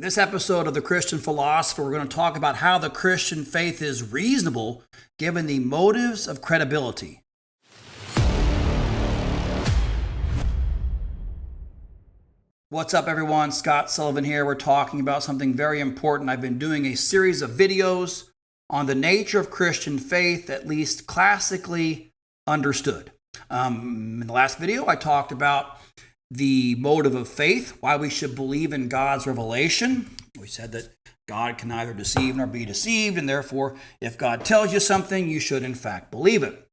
In this episode of The Christian Philosopher, we're going to talk about how the Christian faith is reasonable given the motives of credibility. What's up, everyone? Scott Sullivan here. We're talking about something very important. I've been doing a series of videos on the nature of Christian faith, at least classically understood. In the last video, I talked about the motive of faith, why we should believe in God's revelation. We said that God can neither deceive nor be deceived, and therefore, if God tells you something, you should in fact believe it.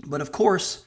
But of course,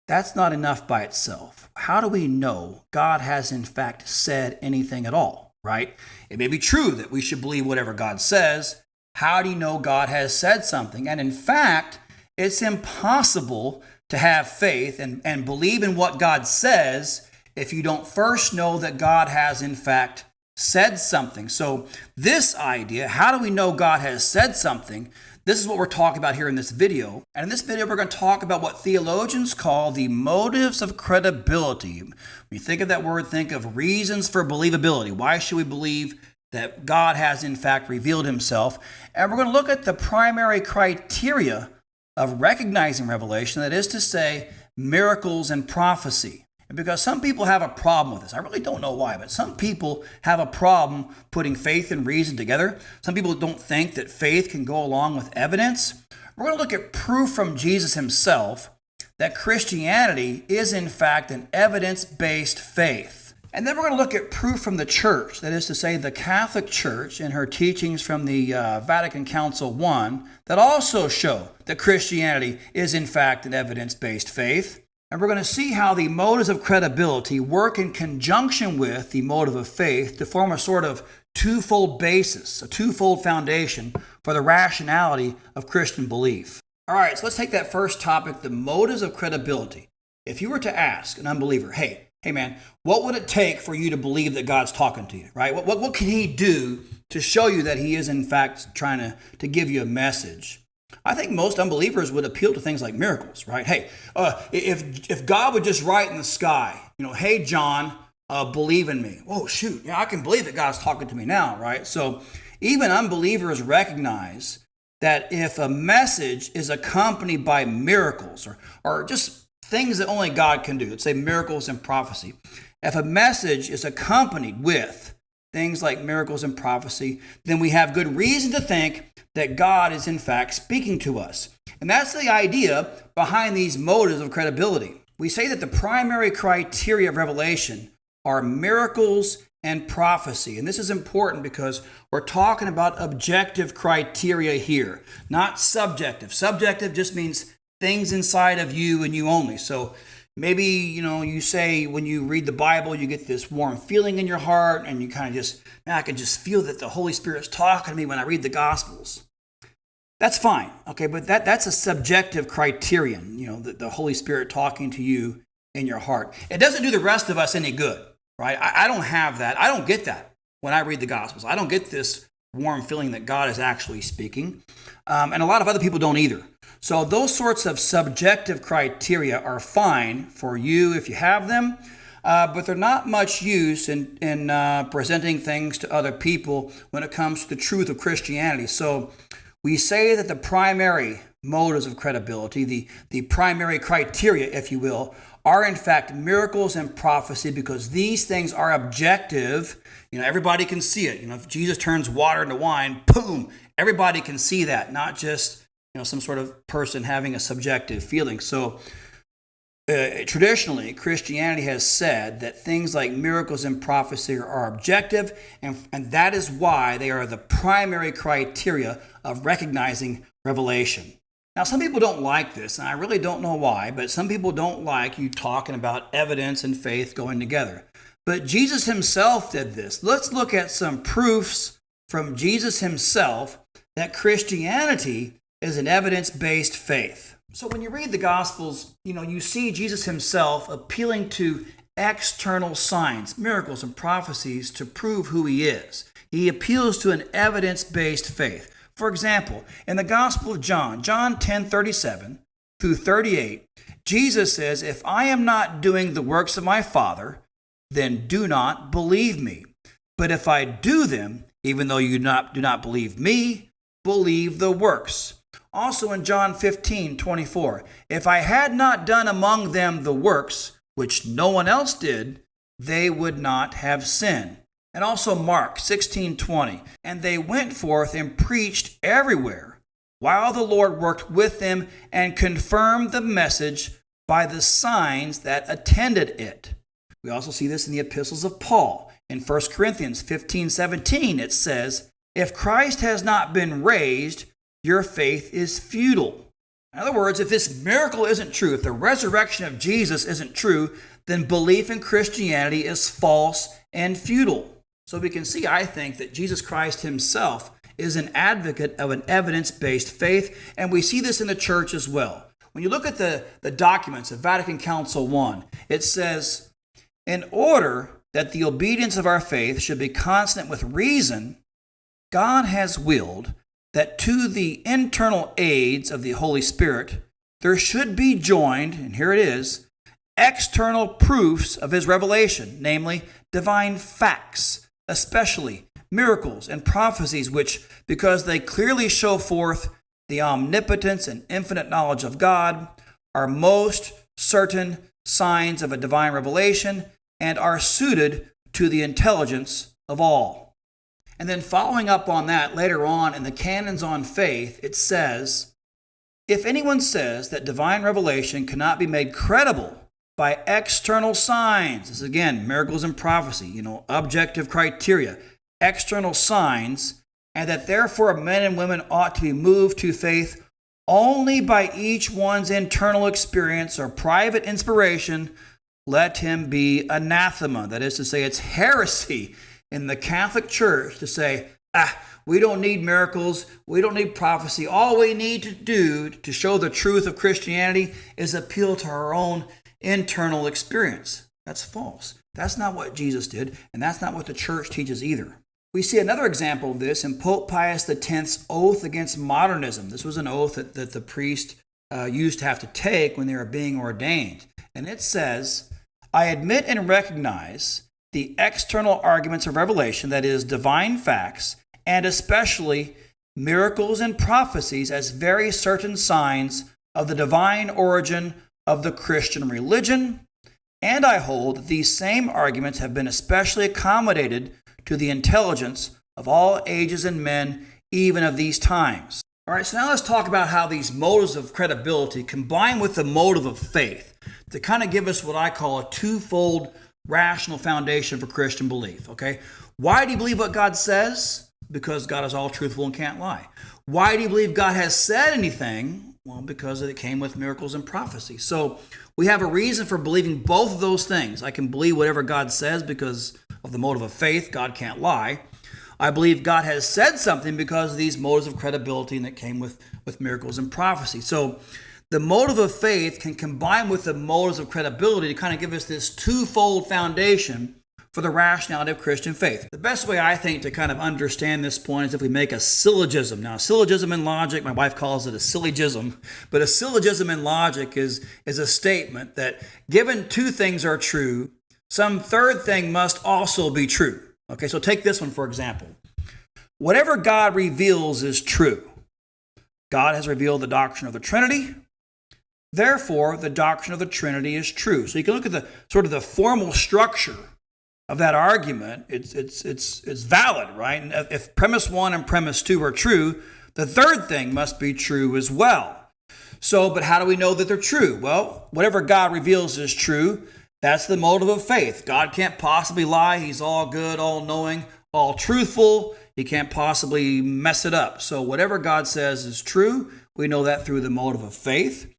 that's not enough by itself. How do we know God has in fact said anything at all, right? It may be true that we should believe whatever God says. How do you know God has said something? And in fact, it's impossible to have faith and believe in what God says if you don't first know that God has in fact said something. So this idea, how do we know God has said something? This is what we're talking about here in this video. And in this video, we're going to talk about what theologians call the motives of credibility. When you think of that word, think of reasons for believability. Why should we believe that God has in fact revealed himself? And we're going to look at the primary criteria of recognizing revelation, that is to say, miracles and prophecy. And because some people have a problem with this, I really don't know why, but some people have a problem putting faith and reason together. Some people don't think that faith can go along with evidence. We're going to look at proof from Jesus himself that Christianity is in fact an evidence-based faith. And then we're going to look at proof from the church, that is to say the Catholic Church and her teachings from the Vatican Council I that also show that Christianity is in fact an evidence-based faith. And we're going to see how the motives of credibility work in conjunction with the motive of faith to form a sort of twofold basis, a twofold foundation for the rationality of Christian belief. All right, so let's take that first topic, the motives of credibility. If you were to ask an unbeliever, hey man, what would it take for you to believe that God's talking to you, right? What can he do to show you that he is in fact trying to give you a message? I think most unbelievers would appeal to things like miracles, right? Hey, if God would just write in the sky, hey, John, believe in me. Whoa, shoot, I can believe that God's talking to me now, right? So even unbelievers recognize that if a message is accompanied by miracles or just things that only God can do, let's say miracles and prophecy, if a message is accompanied with things like miracles and prophecy, then we have good reason to think that God is in fact speaking to us. And that's the idea behind these motives of credibility. We say that the primary criteria of revelation are miracles and prophecy. And this is important because we're talking about objective criteria here, not subjective. Subjective just means things inside of you and you only. So maybe, you say when you read the Bible, you get this warm feeling in your heart and you kind of just, I can just feel that the Holy Spirit's talking to me when I read the Gospels. That's fine, okay, but that's a subjective criterion, the Holy Spirit talking to you in your heart. It doesn't do the rest of us any good, right? I don't have that. I don't get that when I read the Gospels. I don't get this warm feeling that God is actually speaking, and a lot of other people don't either. So those sorts of subjective criteria are fine for you if you have them, but they're not much use in presenting things to other people when it comes to the truth of Christianity. So we say that the primary motives of credibility, the primary criteria, if you will, are in fact miracles and prophecy because these things are objective. Everybody can see it. If Jesus turns water into wine, boom, everybody can see that, not just some sort of person having a subjective feeling. So traditionally, Christianity has said that things like miracles and prophecy are objective, and that is why they are the primary criteria of recognizing revelation. Now, some people don't like this, and I really don't know why, but some people don't like you talking about evidence and faith going together. But Jesus himself did this. Let's look at some proofs from Jesus himself that Christianity is an evidence-based faith. So when you read the Gospels, you see Jesus himself appealing to external signs, miracles, and prophecies to prove who he is. He appeals to an evidence-based faith. For example, in the Gospel of John 10:37 through 38, Jesus says, "If I am not doing the works of my Father, then do not believe me. But if I do them, even though you do not believe me, believe the works. Also in John 15:24, if I had not done among them the works, which no one else did, they would not have sinned. And also Mark 16:20, and they went forth and preached everywhere, while the Lord worked with them and confirmed the message by the signs that attended it. We also see this in the epistles of Paul. In 1 Corinthians 15:17, it says, if Christ has not been raised, your faith is futile. In other words, if this miracle isn't true, if the resurrection of Jesus isn't true, then belief in Christianity is false and futile. So we can see, I think, that Jesus Christ himself is an advocate of an evidence-based faith, and we see this in the church as well. When you look at the documents of Vatican Council I, it says, in order that the obedience of our faith should be consonant with reason, God has willed that to the internal aids of the Holy Spirit, there should be joined, and here it is, external proofs of his revelation, namely divine facts, especially miracles and prophecies, which, because they clearly show forth the omnipotence and infinite knowledge of God, are most certain signs of a divine revelation and are suited to the intelligence of all. And then following up on that, later on in the Canons on Faith, it says, if anyone says that divine revelation cannot be made credible by external signs, this is again, miracles and prophecy, objective criteria, external signs, and that therefore men and women ought to be moved to faith only by each one's internal experience or private inspiration, let him be anathema. That is to say, it's heresy in the Catholic Church to say, we don't need miracles, we don't need prophecy. All we need to do to show the truth of Christianity is appeal to our own internal experience. That's false. That's not what Jesus did, and that's not what the church teaches either. We see another example of this in Pope Pius X's oath against modernism. This was an oath that the priest used to have to take when they were being ordained. And it says, I admit and recognize the external arguments of revelation, that is, divine facts, and especially miracles and prophecies as very certain signs of the divine origin of the Christian religion, and I hold that these same arguments have been especially accommodated to the intelligence of all ages and men, even of these times. All right, so now let's talk about how these motives of credibility combine with the motive of faith to kind of give us what I call a twofold rational foundation for Christian belief, okay? Why do you believe what God says? Because God is all truthful and can't lie. Why do you believe God has said anything? Well, because it came with miracles and prophecy. So we have a reason for believing both of those things. I can believe whatever God says because of the motive of faith. God can't lie. I believe God has said something because of these motives of credibility, and it came with miracles and prophecy. So the motive of faith can combine with the motives of credibility to kind of give us this twofold foundation for the rationality of Christian faith. The best way, I think, to kind of understand this point is if we make a syllogism. Now, a syllogism in logic, my wife calls it a syllogism, but a syllogism in logic is a statement that given two things are true, some third thing must also be true. Okay, so take this one, for example. Whatever God reveals is true. God has revealed the doctrine of the Trinity. Therefore, the doctrine of the Trinity is true. So you can look at the sort of the formal structure of that argument. It's valid, right? And if premise 1 and premise 2 are true, the third thing must be true as well. So, but how do we know that they're true? Well, whatever God reveals is true. That's the motive of faith. God can't possibly lie. He's all good, all knowing, all truthful. He can't possibly mess it up. So whatever God says is true. We know that through the motive of faith.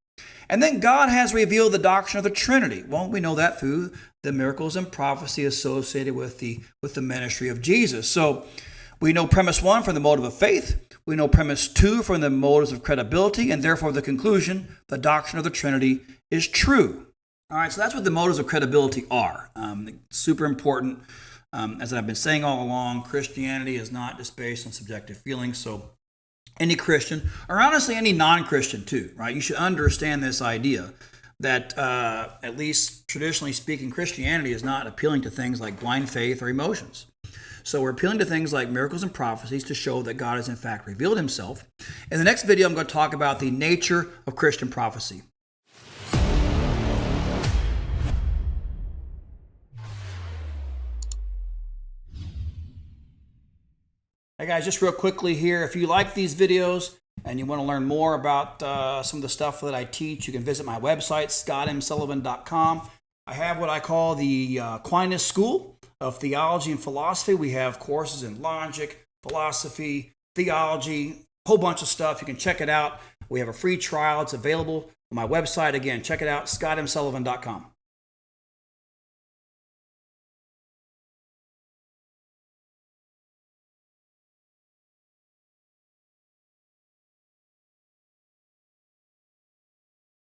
And then God has revealed the doctrine of the Trinity. Well, we know that through the miracles and prophecy associated with the ministry of Jesus. So we know premise 1 from the motive of faith. We know premise 2 from the motives of credibility. And therefore the conclusion, the doctrine of the Trinity is true. All right, so that's what the motives of credibility are. Super important. As I've been saying all along, Christianity is not just based on subjective feelings. So any Christian, or honestly any non-Christian too, right? You should understand this idea that, at least traditionally speaking, Christianity is not appealing to things like blind faith or emotions. So we're appealing to things like miracles and prophecies to show that God has in fact revealed himself. In the next video, I'm going to talk about the nature of Christian prophecy. Hey guys, just real quickly here, if you like these videos and you want to learn more about some of the stuff that I teach, you can visit my website, scottimsullivan.com. I have what I call the Aquinas School of Theology and Philosophy. We have courses in logic, philosophy, theology, a whole bunch of stuff. You can check it out. We have a free trial. It's available on my website. Again, check it out, scottimsullivan.com.